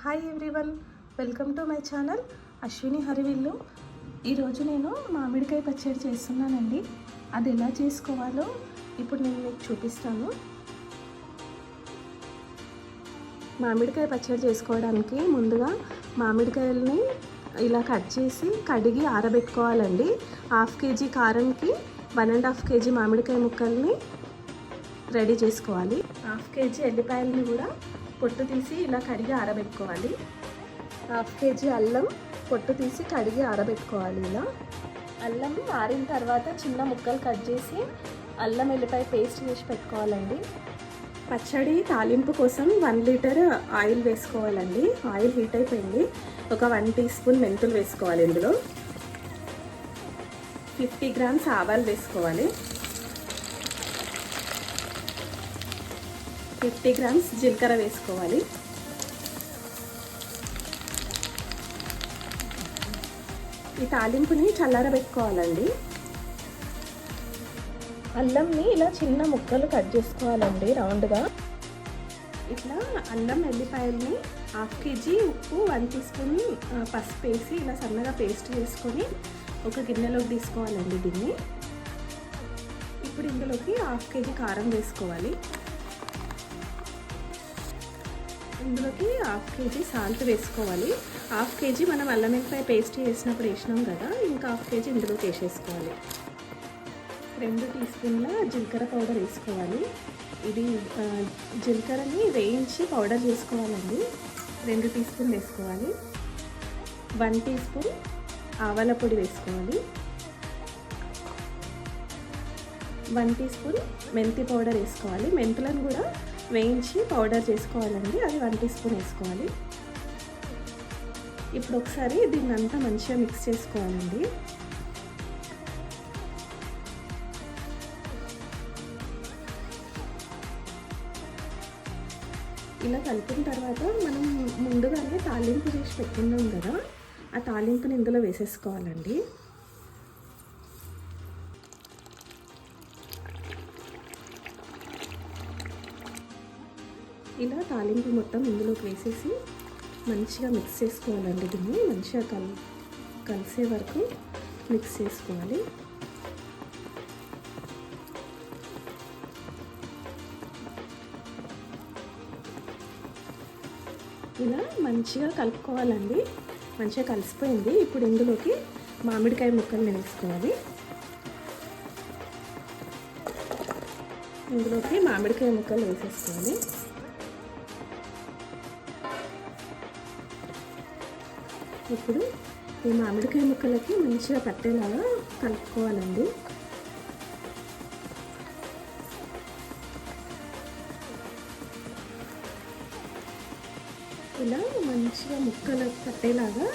Hi everyone, welcome to my channel Ashwini హరివిల్లు. ఈరోజు నేను మామిడికాయ పచ్చడి చేస్తున్నానండి. అది ఎలా చేసుకోవాలో ఇప్పుడు నేను మీకు చూపిస్తాను. మామిడికాయ పచ్చడి చేసుకోవడానికి ముందుగా మామిడికాయలని ఇలా కట్ చేసి కడిగి ఆరబెట్టుకోవాలండి. 1/2 kg కారంకి 1.5 kg మామిడికాయ ముక్కల్ని రెడీ చేసుకోవాలి. 1/2 kg ఎల్లిపాయలని కూడా పొట్టు తీసి ఇలా కడిగి ఆరబెట్టుకోవాలి. 1/2 kg అల్లం పొట్టు తీసి కడిగి ఆరబెట్టుకోవాలి. ఇలా అల్లం ఆరిన తర్వాత చిన్న ముక్కలు కట్ చేసి అల్లం ఎల్లిపాయ పేస్ట్ చేసి పెట్టుకోవాలండి. పచ్చడి తాలింపు కోసం 1 లీటర్ ఆయిల్ వేసుకోవాలండి. ఆయిల్ హీట్ అయిపోయింది. ఒక 1 టీ స్పూన్ మెంతులు వేసుకోవాలి. ఇందులో 50 గ్రామ్స్ ఆవాలు వేసుకోవాలి. 50 గ్రామ్స్ జీలకర్ర వేసుకోవాలి. ఈ తాలింపుని చల్లారబెట్టుకోవాలండి. అల్లంని ఇలా చిన్న ముక్కలు కట్ చేసుకోవాలండి రౌండ్గా. ఇట్లా అల్లం ఎల్లిపాయల్ని 1/2 kg ఉప్పు 1 టీ స్పూన్ పసుపు వేసి ఇలా సన్నగా పేస్ట్ చేసుకొని ఒక గిన్నెలోకి తీసుకోవాలండి. దీన్ని ఇప్పుడు ఇందులోకి 1/2 kg కారం వేసుకోవాలి. ఇందులోకి 1/2 kg సాల్ట్ వేసుకోవాలి. 1/2 kg మనం అల్లం వెల్లిపాయ పేస్ట్ చేసినప్పుడు వేసినాం కదా, ఇంకా 1/2 kg ఇందులోకి వేసేసుకోవాలి. 2 టీ స్పూన్ల జీలకర్ర పౌడర్ వేసుకోవాలి. ఇది జీలకర్రని వేయించి పౌడర్ చేసుకోవాలండి. 2 టీ స్పూన్లు వేసుకోవాలి. 1 టీ స్పూన్ ఆవాల పొడి వేసుకోవాలి. 1 టీ స్పూన్ మెంతి పౌడర్ వేసుకోవాలి. మెంతులను కూడా వేయించి పౌడర్ చేసుకోవాలండి. అది 1 టీ స్పూన్ వేసుకోవాలి. ఇప్పుడు ఒకసారి దీన్ని అంతా మంచిగా మిక్స్ చేసుకోవాలండి. ఇలా కలిపిన తర్వాత మనం ముందుగానే తాలింపు చేసి పెట్టుకున్నాం కదా, ఆ తాలింపుని ఇందులో వేసేసుకోవాలండి. ఇలా తాలింపు మొత్తం ఇందులోకి వేసేసి మంచిగా మిక్స్ చేసుకోవాలండి. దీన్ని మంచిగా కలిసే వరకు మిక్స్ చేసుకోవాలి. ఇలా మంచిగా కలుపుకోవాలండి. మంచిగా కలిసిపోయింది. ఇప్పుడు ఇందులోకి మామిడికాయ ముక్కల్ని వేసుకోవాలి. ఇందులోకి మామిడికాయ ముక్కలు వేసేసుకోవాలి. ఇప్పుడు ఈ మామిడికాయ ముక్కలకి మంచిగా పట్టేలాగా కలుపుకోవాలండి. ఇలా మంచిగా ముక్కలకు పట్టేలాగా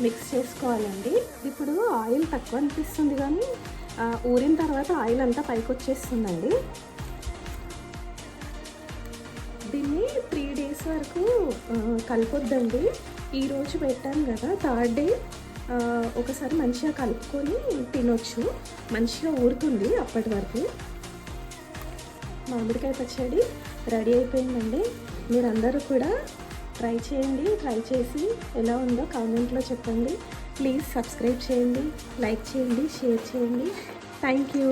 మిక్స్ చేసుకోవాలండి. ఇప్పుడు ఆయిల్ తక్కువ అనిపిస్తుంది కానీ ఊరిన తర్వాత ఆయిల్ అంతా పైకి వచ్చేస్తుందండి. దీన్ని 3 days వరకు కలపొద్దండి. ఈరోజు పెట్టాను కదా, 3rd day ఒకసారి మంచిగా కలుపుకొని తినొచ్చు. మంచిగా ఊరుతుంది అప్పటి వరకు. మామిడికాయ పచ్చడి రెడీ అయిపోయిందండి. మీరందరూ కూడా ట్రై చేయండి. ట్రై చేసి ఎలా ఉందో కామెంట్లో చెప్పండి. ప్లీజ్ సబ్స్క్రైబ్ చేయండి, లైక్ చేయండి, షేర్ చేయండి. Thank you.